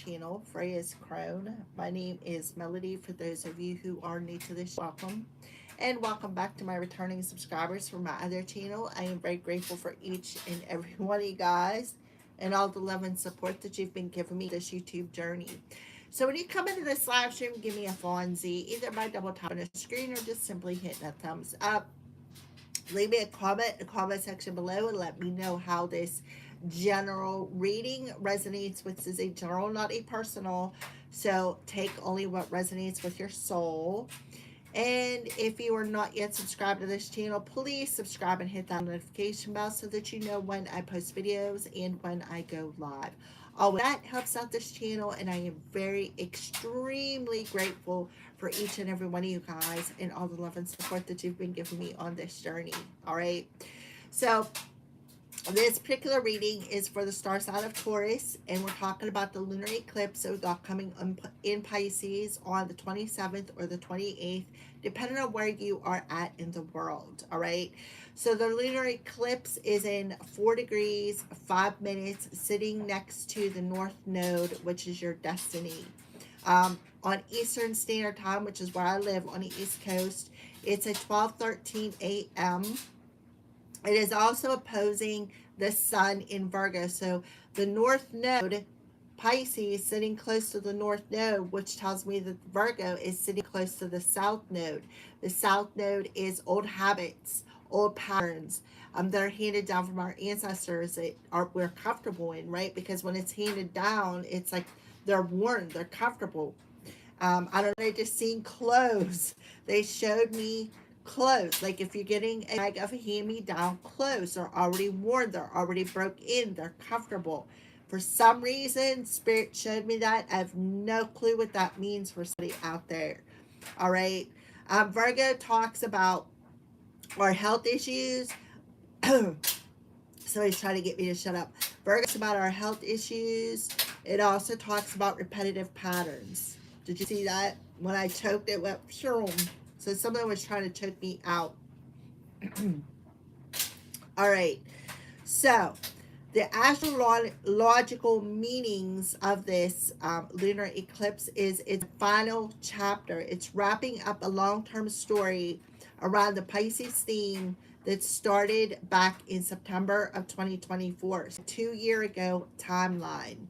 channel, Freya's Crone. My name is Melody. For those of you who are new to this, welcome. And welcome back to my returning subscribers from my other channel. I am very grateful for each and every one of you guys and all the love and support that you've been giving me this YouTube journey. So when you come into this live stream, give me a fonzie, either by double tapping the screen or just simply hitting a thumbs up. Leave me a comment in the comment section below and let me know how this general reading resonates with. This is a general, not a personal, so take only what resonates with your soul. And if you are not yet subscribed to this channel, please subscribe and hit that notification bell so that you know when I post videos and when I go live. Always, that helps out this channel, and I am very extremely grateful for each and every one of you guys and all the love and support that you've been giving me on this journey. All right, so this particular reading is for the star sign of Taurus, and we're talking about the lunar eclipse that we got coming in Pisces on the 27th or the 28th, depending on where you are at in the world. All right, so the lunar eclipse is in 4 degrees 5 minutes, sitting next to the north node, which is your destiny. On Eastern Standard Time, which is where I live on the East Coast, it's at 12:13 a.m. It is also opposing the sun in Virgo. So the north node, Pisces, sitting close to the north node, which tells me that Virgo is sitting close to the south node. The south node is old habits, old patterns that are handed down from our ancestors that we're comfortable in, right? Because when it's handed down, it's like they're worn, they're comfortable. I don't know, I just seen clothes. They showed me clothes. Like if you're getting a bag of hand-me-down clothes, they're already worn, they're already broke in, they're comfortable. For some reason, Spirit showed me that. I have no clue what that means for somebody out there. All right. Virgo talks about our health issues. Somebody's trying to get me to shut up. Virgo talks about our health issues. It also talks about repetitive patterns. Did you see that? When I choked, it went shroom. So someone was trying to choke me out. All right. So the astrological meanings of this lunar eclipse is its final chapter. It's wrapping up a long-term story around the Pisces theme that started back in September of 2024. So 2 year ago timeline.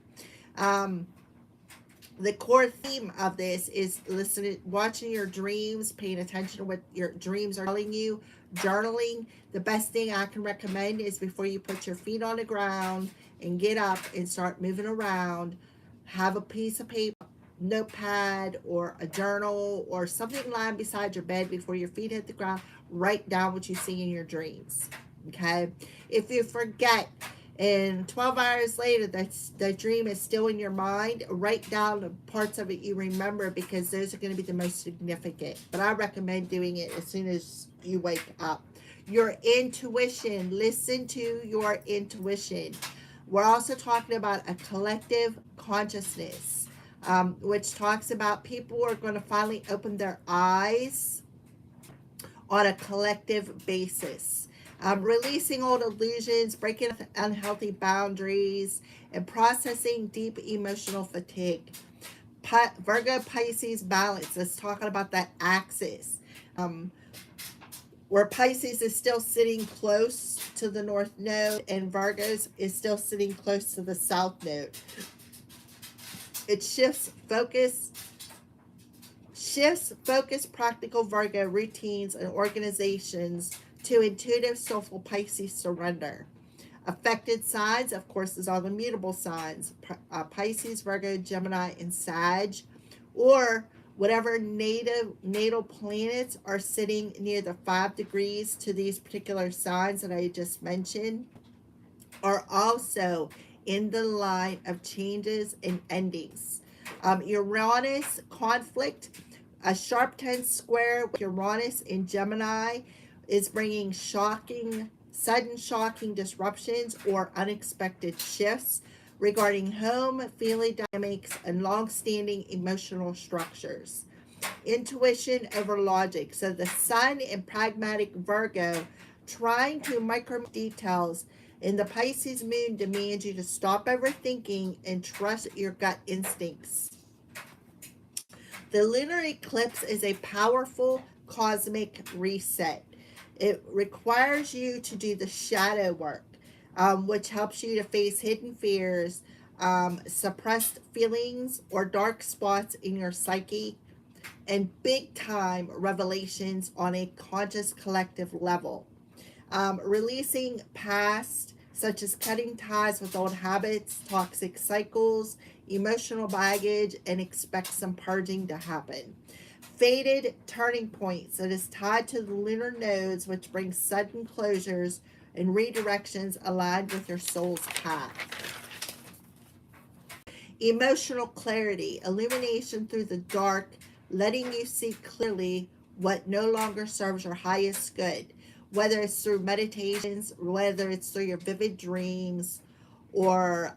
The core theme of this is listening, watching your dreams, paying attention to what your dreams are telling you, journaling. The best thing I can recommend is before you put your feet on the ground and get up and start moving around, have a piece of paper, notepad, or a journal, or something lying beside your bed before your feet hit the ground. Write down what you see in your dreams. Okay? If you forget, and 12 hours later, that dream is still in your mind, write down the parts of it you remember, because those are going to be the most significant. But I recommend doing it as soon as you wake up. Your intuition. Listen to your intuition. We're also talking about a collective consciousness, which talks about people are going to finally open their eyes on a collective basis. Releasing old illusions, breaking unhealthy boundaries, and processing deep emotional fatigue. Virgo Pisces balance. Let's talk about that axis. Where Pisces is still sitting close to the north node and Virgos is still sitting close to the south node. It shifts focus, practical Virgo routines and organizations to intuitive, soulful Pisces surrender. Affected signs, of course, is all the mutable signs. Pisces, Virgo, Gemini, and Sag, or whatever natal planets are sitting near the 5 degrees to these particular signs that I just mentioned, are also in the line of changes and endings. Uranus conflict, a sharp 10 square with Uranus in Gemini, is bringing sudden shocking disruptions or unexpected shifts regarding home, family dynamics, and long-standing emotional structures. Intuition over logic. So the sun in pragmatic Virgo, trying to micro details And the Pisces moon demands you to stop overthinking and trust your gut instincts. The lunar eclipse is a powerful cosmic reset. It requires you to do the shadow work, which helps you to face hidden fears, suppressed feelings, or dark spots in your psyche, and big time revelations on a conscious collective level. Releasing past, such as cutting ties with old habits, toxic cycles, emotional baggage, and expect some purging to happen. Fated turning points that is tied to the lunar nodes, which brings sudden closures and redirections aligned with your soul's path. Emotional clarity, illumination through the dark, letting you see clearly what no longer serves your highest good, whether it's through meditations, whether it's through your vivid dreams, or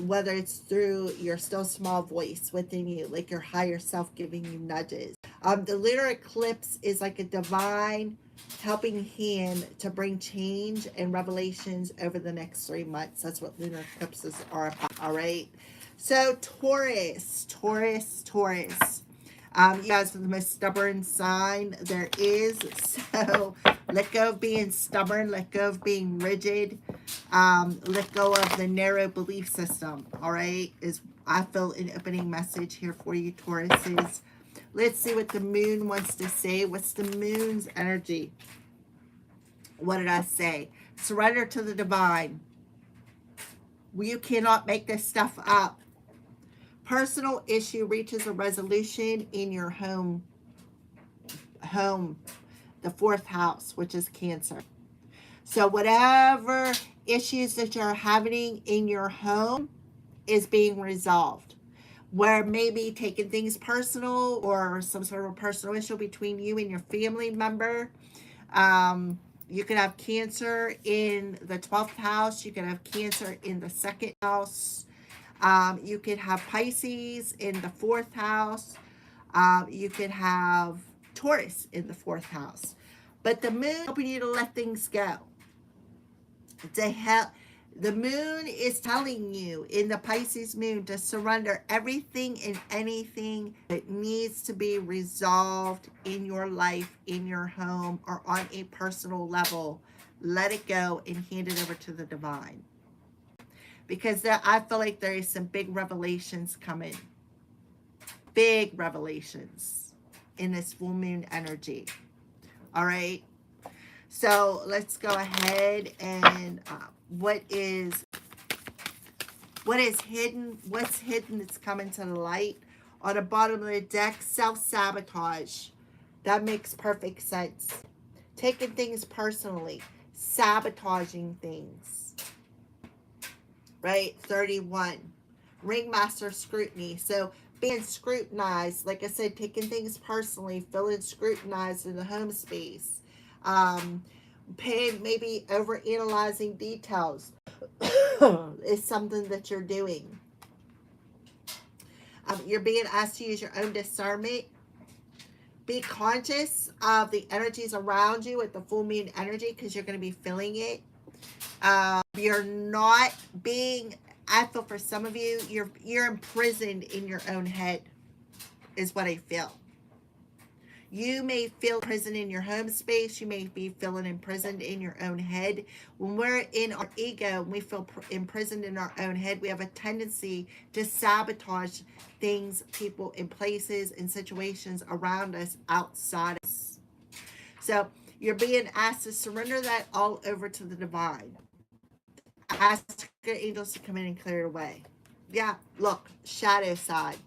whether it's through your still small voice within you, like your higher self giving you nudges. The lunar eclipse is like a divine helping hand to bring change and revelations over the next 3 months. That's what lunar eclipses are about. All right. So Taurus. You guys are the most stubborn sign there is. So let go of being stubborn. Let go of being rigid. Let go of the narrow belief system. All right. Is I feel an opening message here for you, Tauruses. Let's see what the moon wants to say. What's the moon's energy? What did I say? Surrender to the divine. You cannot make this stuff up. Personal issue reaches a resolution in your home, the 4th house, which is Cancer. So whatever issues that you're having in your home is being resolved. Where maybe taking things personal or some sort of a personal issue between you and your family member. You could have Cancer in the 12th house. You could have Cancer in the 2nd house. You could have Pisces in the 4th house. You could have Taurus in the 4th house. But the moon helping you to let things go. The moon is telling you in the Pisces moon to surrender everything and anything that needs to be resolved in your life, in your home, or on a personal level. Let it go and hand it over to the divine. Because I feel like there is some big revelations coming. Big revelations in this full moon energy. All right. So let's go ahead and what is hidden? What's hidden that's coming to the light? On the bottom of the deck, self-sabotage. That makes perfect sense. Taking things personally. Sabotaging things. Right? 31. Ringmaster scrutiny. So being scrutinized, like I said, taking things personally, feeling scrutinized in the home space. Maybe over analyzing details is something that you're doing. You're being asked to use your own discernment. Be conscious of the energies around you with the full moon energy, because you're going to be feeling it. You're not being, I feel for some of you, you're imprisoned in your own head, is what I feel. You may feel imprisoned in your home space. You may be feeling imprisoned in your own head. When we're in our ego, we feel imprisoned in our own head. We have a tendency to sabotage things, people, and places and situations around us, outside us. So you're being asked to surrender that all over to the divine. Ask your angels to come in and clear it away. Yeah, look, shadow side.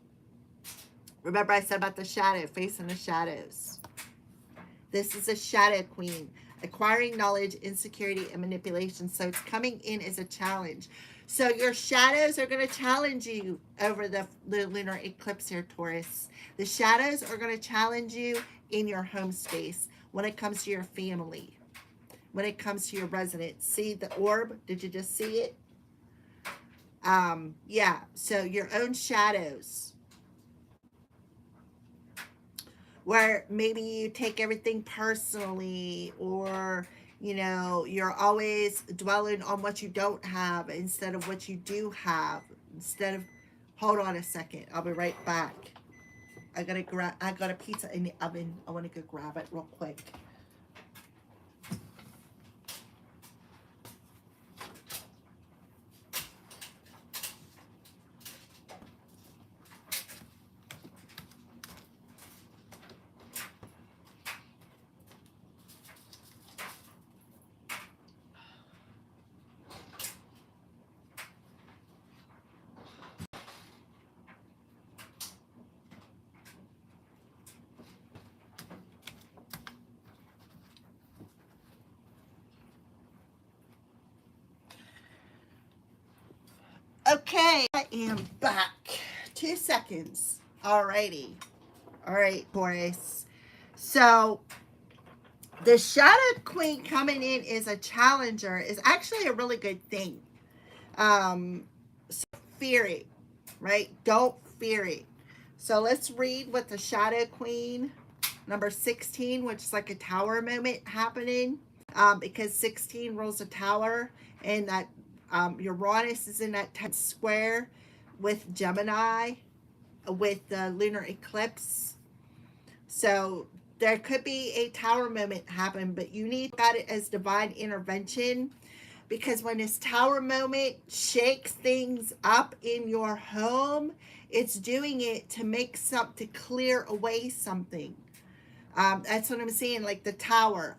Remember I said about the shadow, facing the shadows. This is a shadow queen, acquiring knowledge, insecurity, and manipulation. So it's coming in as a challenge. So your shadows are going to challenge you over the lunar eclipse here, Taurus. The shadows are going to challenge you in your home space when it comes to your family, when it comes to your residence. See the orb? Did you just see it? Yeah, so your own shadows. Where maybe you take everything personally, or You know, you're always dwelling on what you don't have instead of what you do have. Instead of, hold on a second, I'll be right back. I got a pizza in the oven. I want to go grab it real quick. Okay, I am back. 2 seconds. Alrighty. All right, Taurus. So the Shadow Queen coming in as a challenger is actually a really good thing. So fear it, right? Don't fear it. So let's read what the Shadow Queen, number 16, which is like a tower moment happening, because 16 rules a tower, and that Uranus is in that 10th square with Gemini, with the lunar eclipse. So there could be a tower moment happen, but you need to look at it as divine intervention, because when this tower moment shakes things up in your home, it's doing it to make something, to clear away something. That's what I'm saying, like the tower.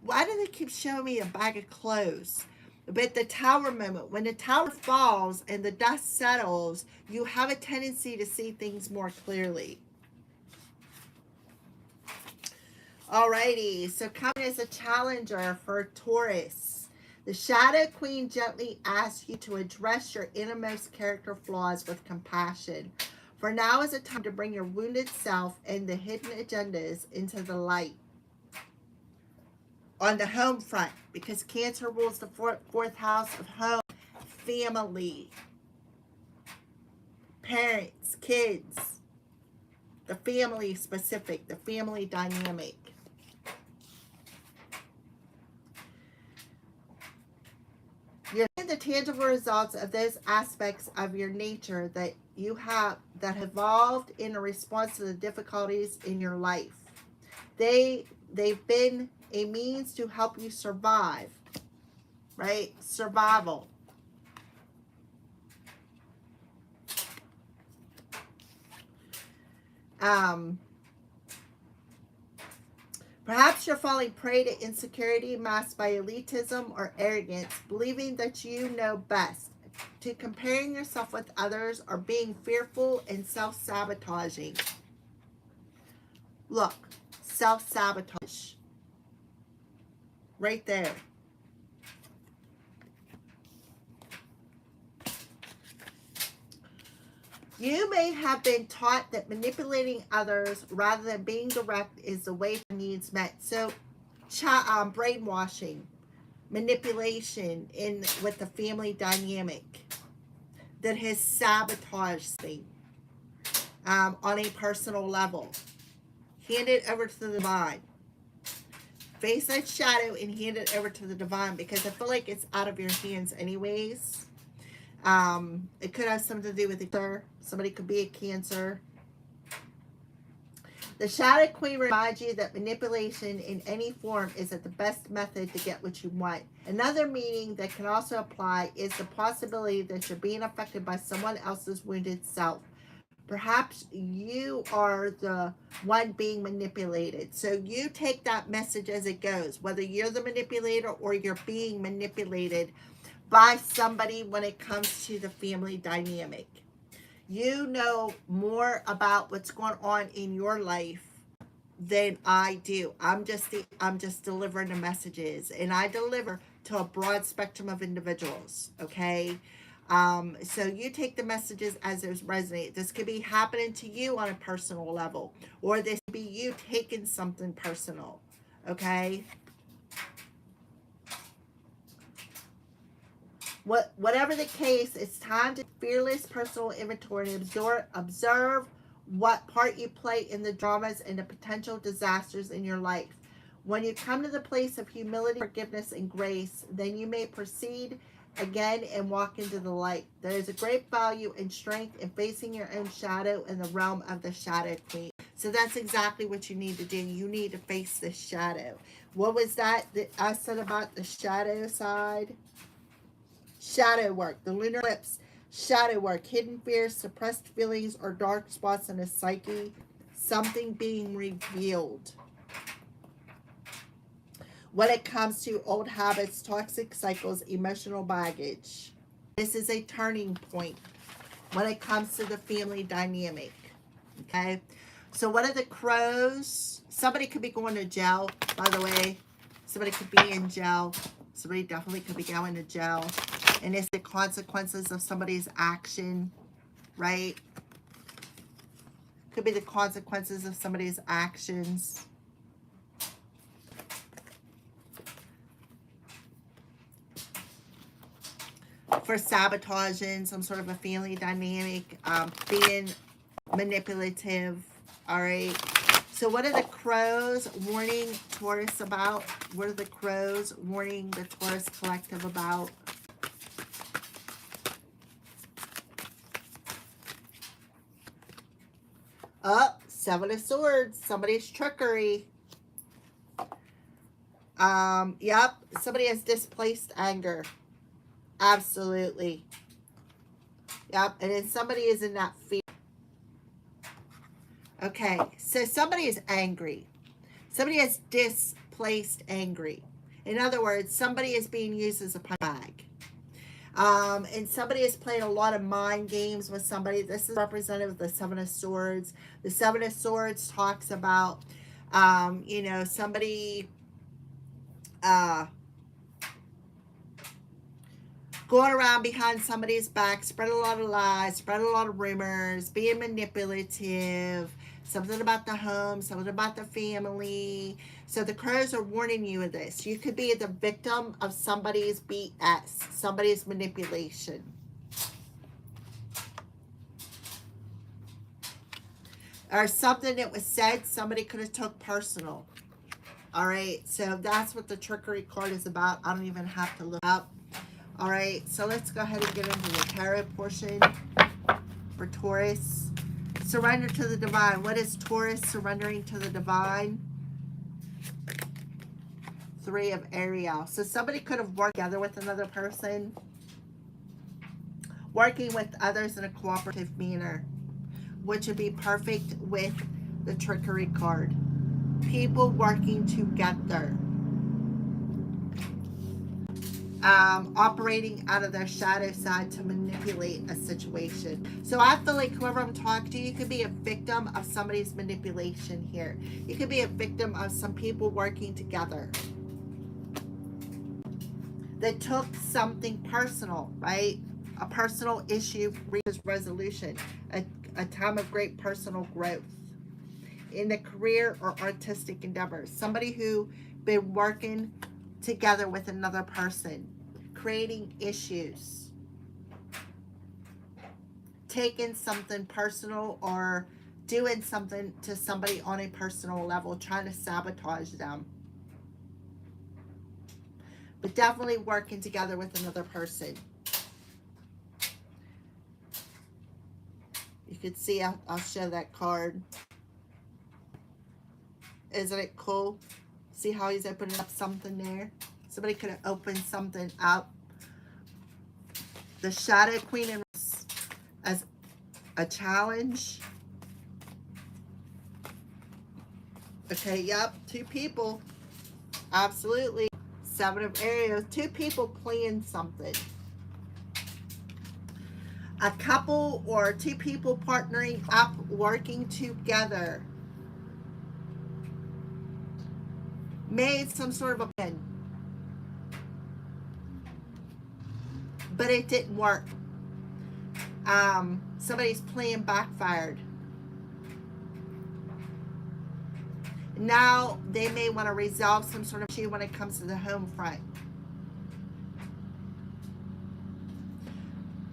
Why do they keep showing me a bag of clothes? But the tower moment, when the tower falls and the dust settles, you have a tendency to see things more clearly. Alrighty, so coming as a challenger for Taurus, the Shadow Queen gently asks you to address your innermost character flaws with compassion. For now is a time to bring your wounded self and the hidden agendas into the light. On the home front, because Cancer rules the fourth house of home, family, parents, kids, the family specific, the family dynamic. You're seeing the tangible results of those aspects of your nature that you have, that evolved in a response to the difficulties in your life. They've been a means to help you survive, right? Survival. Perhaps you're falling prey to insecurity masked by elitism or arrogance, believing that you know best, to comparing yourself with others, or being fearful and self-sabotaging. Look, self-sabotage. Right there. You may have been taught that manipulating others rather than being direct is the way for needs met. So, brainwashing, manipulation in with the family dynamic that has sabotaged things on a personal level. Hand it over to the divine. Face that shadow and hand it over to the divine, because I feel like it's out of your hands anyways. It could have something to do with Cancer. Somebody could be a Cancer. The Shadow Queen reminds you that manipulation in any form isn't the best method to get what you want. Another meaning that can also apply is the possibility that you're being affected by someone else's wounded self. Perhaps you are the one being manipulated. So you take that message as it goes, whether you're the manipulator or you're being manipulated by somebody when it comes to the family dynamic. You know more about what's going on in your life than I do. I'm just delivering the messages, and I deliver to a broad spectrum of individuals, okay? So you take the messages as they resonate. This could be happening to you on a personal level, or this could be you taking something personal, okay? Whatever the case, it's time to fearless personal inventory and observe what part you play in the dramas and the potential disasters in your life. When you come to the place of humility, forgiveness, and grace, then you may proceed again and walk into the light. There is a great value and strength in facing your own shadow in the realm of the Shadow Queen. So that's exactly what you need to do. You need to face this shadow. What was that I said about the shadow side? Shadow work, the lunar eclipse, shadow work, hidden fears, suppressed feelings, or dark spots in a psyche, something being revealed. When it comes to old habits, toxic cycles, emotional baggage, this is a turning point when it comes to the family dynamic. Okay, so what are the crows? Somebody could be going to jail, by the way. Somebody could be in jail. Somebody definitely could be going to jail. And it's the consequences of somebody's action, right? Could be the consequences of somebody's actions. For sabotaging some sort of a family dynamic, being manipulative, all right? So what are the crows warning Taurus about? What are the crows warning the Taurus collective about? Oh, Seven of Swords. Somebody's trickery. Yep. Somebody has displaced anger. Absolutely. Yep. And then somebody is in that fear. Okay. So somebody is angry. Somebody has displaced angry. In other words, somebody is being used as a punch bag. And somebody is playing a lot of mind games with somebody. This is representative of the Seven of Swords. The Seven of Swords talks about, you know, somebody going around behind somebody's back, spread a lot of lies, spread a lot of rumors, being manipulative, something about the home, something about the family. So the crows are warning you of this. You could be the victim of somebody's BS, somebody's manipulation. Or something that was said, somebody could have took personal. All right, so that's what the trickery card is about. I don't even have to look up. All right, so let's go ahead and get into the tarot portion for Taurus. Surrender to the divine. What is Taurus surrendering to the divine? Three of Ariel. So somebody could have worked together with another person, working with others in a cooperative manner, which would be perfect with the trickery card. People working together. Operating out of their shadow side to manipulate a situation. So I feel like whoever I'm talking to, you could be a victim of somebody's manipulation here. You could be a victim of some people working together that took something personal, right? A personal issue reaches resolution. A time of great personal growth in the career or artistic endeavors. Somebody who been working together with another person, creating issues, taking something personal or doing something to somebody on a personal level, trying to sabotage them. But definitely working together with another person. You could see, I'll show that card. Isn't it cool? See how he's opening up something there? Somebody could have opened something up. The Shadow Queen as a challenge. Okay, yep, two people. Absolutely. Seven of Arrows. Two people playing something. A couple or two people partnering up, working together. Made some sort of a plan. But it didn't work. Somebody's plan backfired. Now they may want to resolve some sort of issue when it comes to the home front.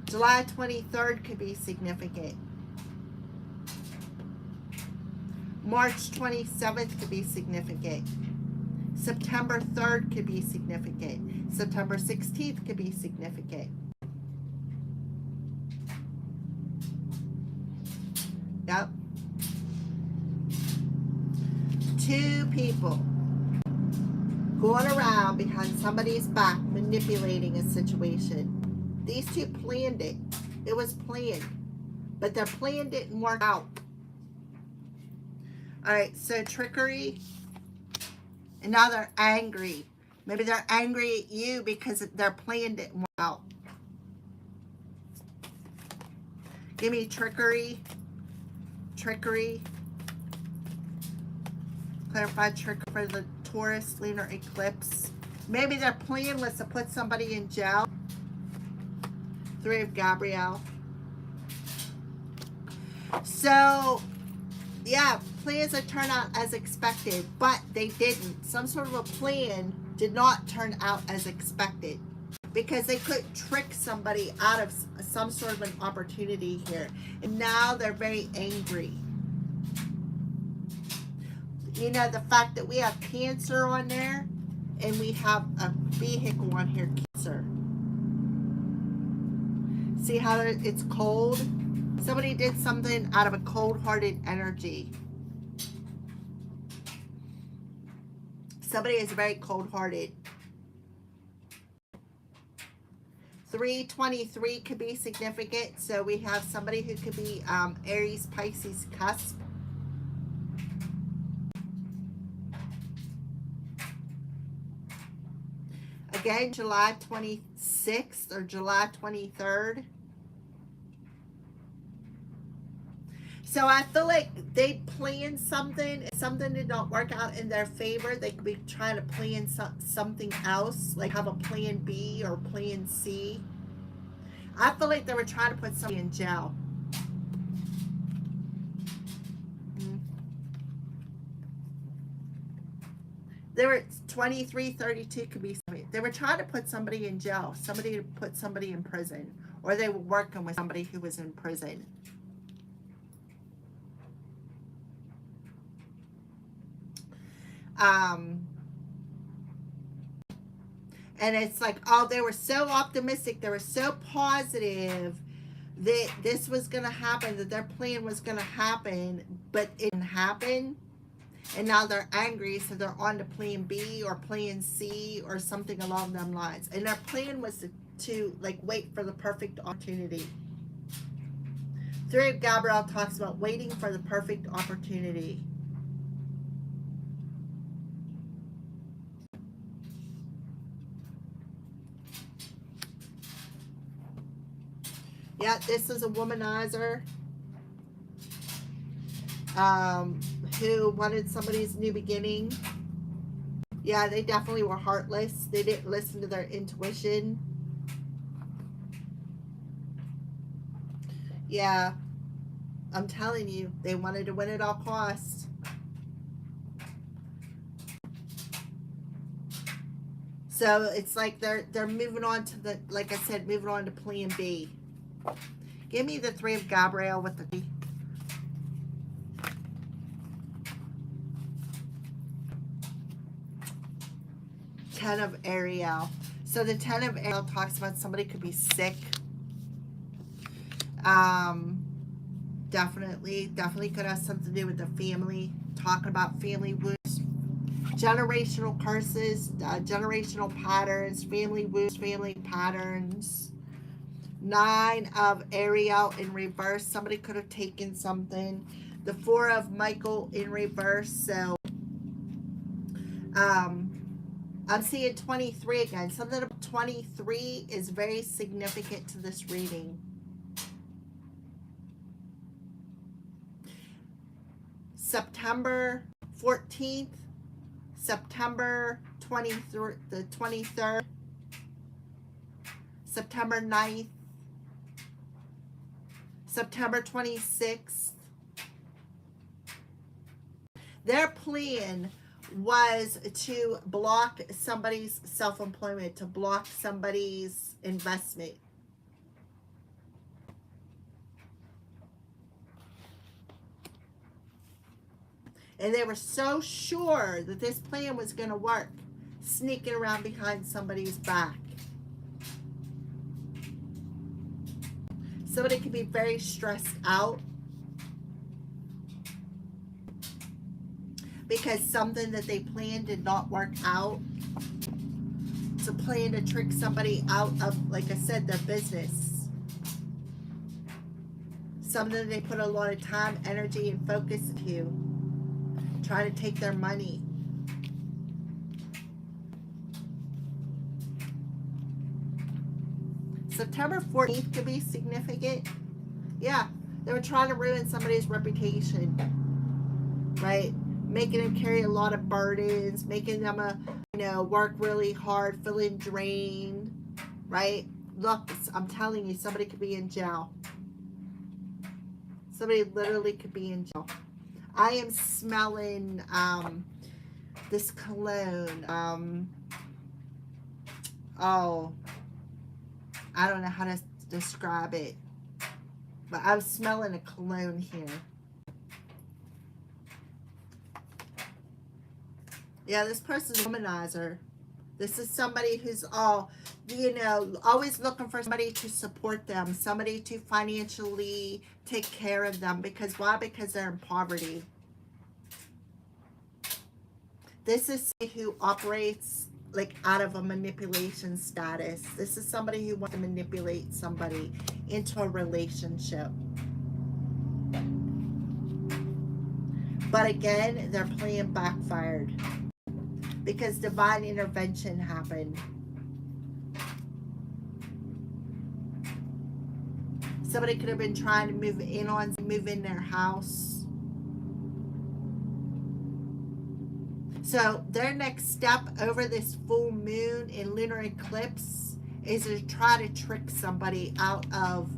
July 23rd could be significant. March 27th could be significant. September 3rd could be significant. September 16th could be significant. Yep. 2 people going around behind somebody's back manipulating a situation. These 2 planned it. It was planned. But their plan didn't work out. Alright, so trickery. And now they're angry. Maybe they're angry at you because their plan didn't work out. Give me trickery. Trickery. Clarify trickery for the Taurus lunar eclipse. Maybe their plan was to put somebody in jail. 3 of Gabrielle. So, yeah, plans that turn out as expected, but they didn't. Some sort of a plan did not turn out as expected because they couldn't trick somebody out of some sort of an opportunity here. And now they're very angry. You know, the fact that we have Cancer on there and we have a vehicle on here, Cancer. See how it's cold? Somebody did something out of a cold-hearted energy. Somebody is very cold-hearted. 323 could be significant. So we have somebody who could be Aries, Pisces, cusp. Again, July 26th or July 23rd. So I feel like they planned something. If something did not work out in their favor, they could be trying to plan something else, like have a plan B or plan C. I feel like they were trying to put somebody in jail. They were 23, 32 could be somebody. They were trying to put somebody in jail, somebody to put somebody in prison, or they were working with somebody who was in prison. And it's like, oh, they were so optimistic, they were so positive that this was going to happen, that their plan was going to happen, but it didn't happen. And now they're angry, so they're on to plan B or plan C or something along them lines. And their plan was to like wait for the perfect opportunity. 3 of Gabrielle talks about waiting for the perfect opportunity. Yeah, this is a womanizer who wanted somebody's new beginning. Yeah, they definitely were heartless. They didn't listen to their intuition. Yeah, I'm telling you, they wanted to win at all costs. So it's like they're moving on to the, like I said, moving on to plan B. Give me the 3 of Gabrielle with the 10 of Ariel. So the 10 of Ariel talks about somebody could be sick. Definitely could have something to do with the family. Talking about family wounds, generational curses, generational patterns, family wounds, family patterns. 9 of Ariel in reverse. Somebody could have taken something. The 4 of Michael in reverse. So I'm seeing 23 again. Something about 23 is very significant to this reading. September 14th, September 23rd, the 23rd, September 9th, September 26th. Their plan was to block somebody's self-employment, to block somebody's investment. And they were so sure that this plan was going to work, sneaking around behind somebody's back. Somebody could be very stressed out because something that they planned did not work out. It's a plan to trick somebody out of, like I said, their business. Something they put a lot of time, energy, and focus into. Trying to take their money. September 14th could be significant. Yeah, they were trying to ruin somebody's reputation, right? Making them carry a lot of burdens, making them work really hard, feeling drained, right? Look, I'm telling you, somebody could be in jail. Somebody literally could be in jail. I am smelling this cologne. Oh, I don't know how to describe it, but I'm smelling a cologne here. Yeah, this person's a womanizer. This is somebody who's always looking for somebody to support them, somebody to financially take care of them. Because why? Because they're in poverty. This is somebody who operates like out of a manipulation status. This is somebody who wants to manipulate somebody into a relationship. But again, their plan backfired because divine intervention happened. Somebody could have been trying to move in their house. So their next step over this full moon and lunar eclipse is to try to trick somebody out of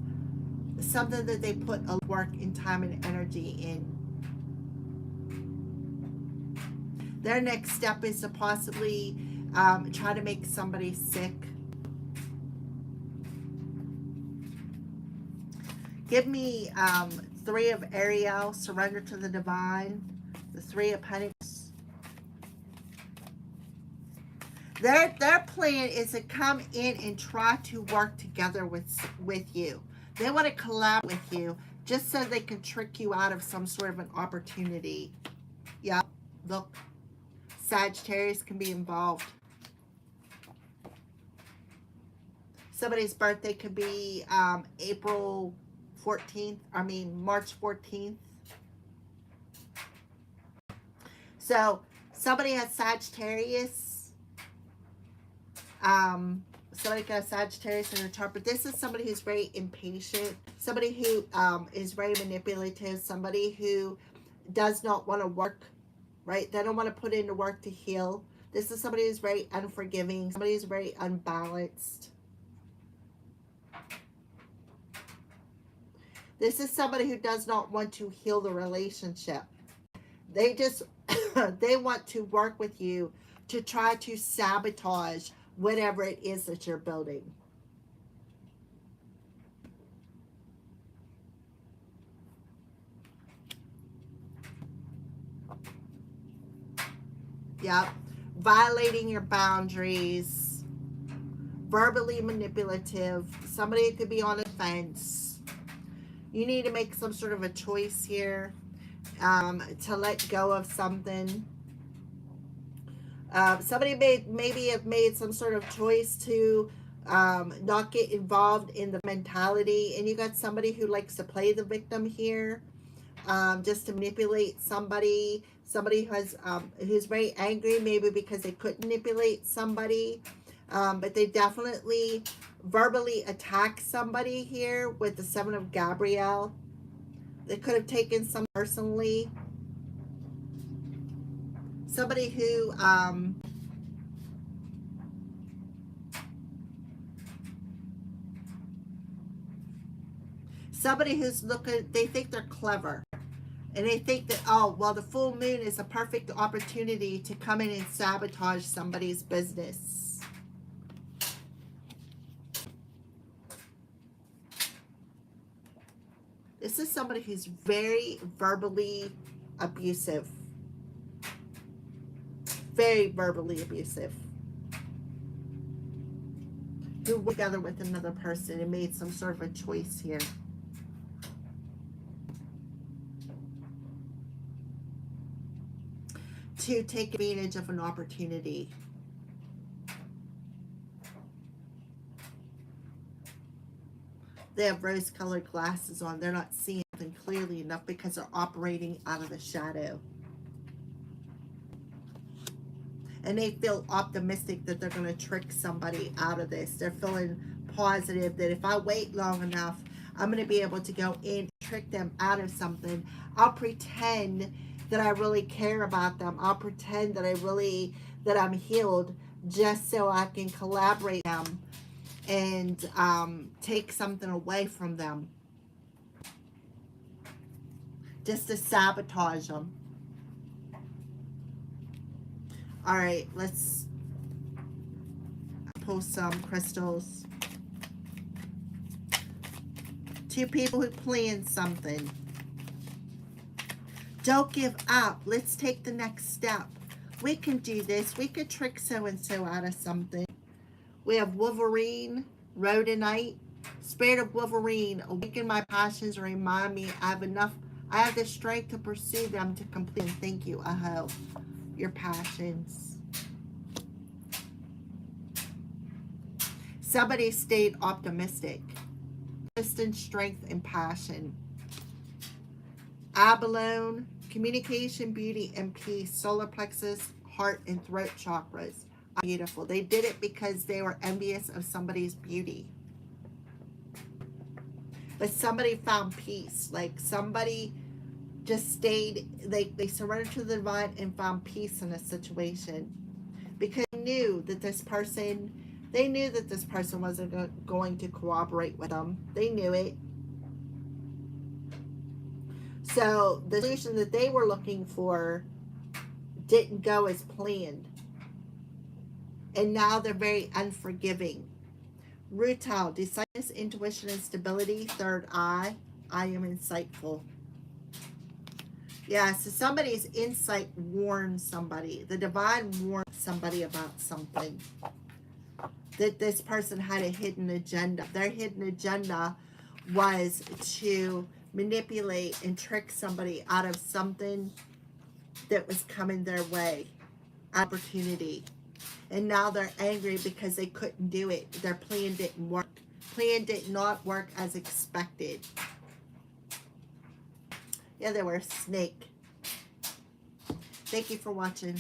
something that they put a work and time and energy in. Their next step is to possibly try to make somebody sick. Give me 3 of Ariel, surrender to the divine. The 3 of Pentacles. Their plan is to come in and try to work together with you. They want to collaborate with you just so they can trick you out of some sort of an opportunity. Yeah, look. Sagittarius can be involved. Somebody's birthday could be March 14th. So somebody has Sagittarius. Somebody got Sagittarius in their chart, but this is somebody who's very impatient, somebody who is very manipulative, somebody who does not want to work. Right? They don't want to put in the work to heal. This is somebody who's very unforgiving. Somebody who's very unbalanced. This is somebody who does not want to heal the relationship. They just, they want to work with you to try to sabotage whatever it is that you're building. Yep. Violating your boundaries. Verbally manipulative. Somebody could be on the fence. You need to make some sort of a choice here to let go of something. Somebody maybe have made some sort of choice to not get involved in the mentality. And you got somebody who likes to play the victim here. Just to manipulate somebody who has who's very angry, maybe because they couldn't manipulate somebody, but they definitely verbally attack somebody here with the 7 of Gabrielle. They could have taken some personally. Somebody who who's looking, they think they're clever. And they think that, oh, well, the full moon is a perfect opportunity to come in and sabotage somebody's business. This is somebody who's very verbally abusive. very verbally abusive, who worked together with another person and made some sort of a choice here. To take advantage of an opportunity. They have rose-colored glasses on. They're not seeing them clearly enough because they're operating out of the shadow. And they feel optimistic that they're going to trick somebody out of this. They're feeling positive that if I wait long enough, I'm going to be able to go in and trick them out of something. I'll pretend that I really care about them. I'll pretend that I'm healed, just so I can collaborate with them and take something away from them. Just to sabotage them. All right, let's pull some crystals. Two people who plan something. Don't give up. Let's take the next step. We can do this. We could trick so-and-so out of something. We have Wolverine, Rhodonite. Spirit of Wolverine, awaken my passions and remind me I have the strength to pursue them to complete. Thank you, Aho. Your passions. Somebody stayed optimistic. Persistent strength and passion. Abalone, communication, beauty, and peace. Solar plexus, heart, and throat chakras. Beautiful. They did it because they were envious of somebody's beauty. But somebody found peace. Like somebody just stayed, they surrendered to the divine and found peace in a situation. Because they knew that this person wasn't going to cooperate with them. They knew it. So the solution that they were looking for didn't go as planned. And now they're very unforgiving. Rutal, decisiveness, intuition, and stability. Third eye. I am insightful. Yeah, so somebody's insight warned somebody. The divine warned somebody about something. That this person had a hidden agenda. Their hidden agenda was to manipulate and trick somebody out of something that was coming their way. Opportunity. And now they're angry because they couldn't do it. Their plan didn't work. Plan did not work as expected. Yeah, they were a snake. Thank you for watching.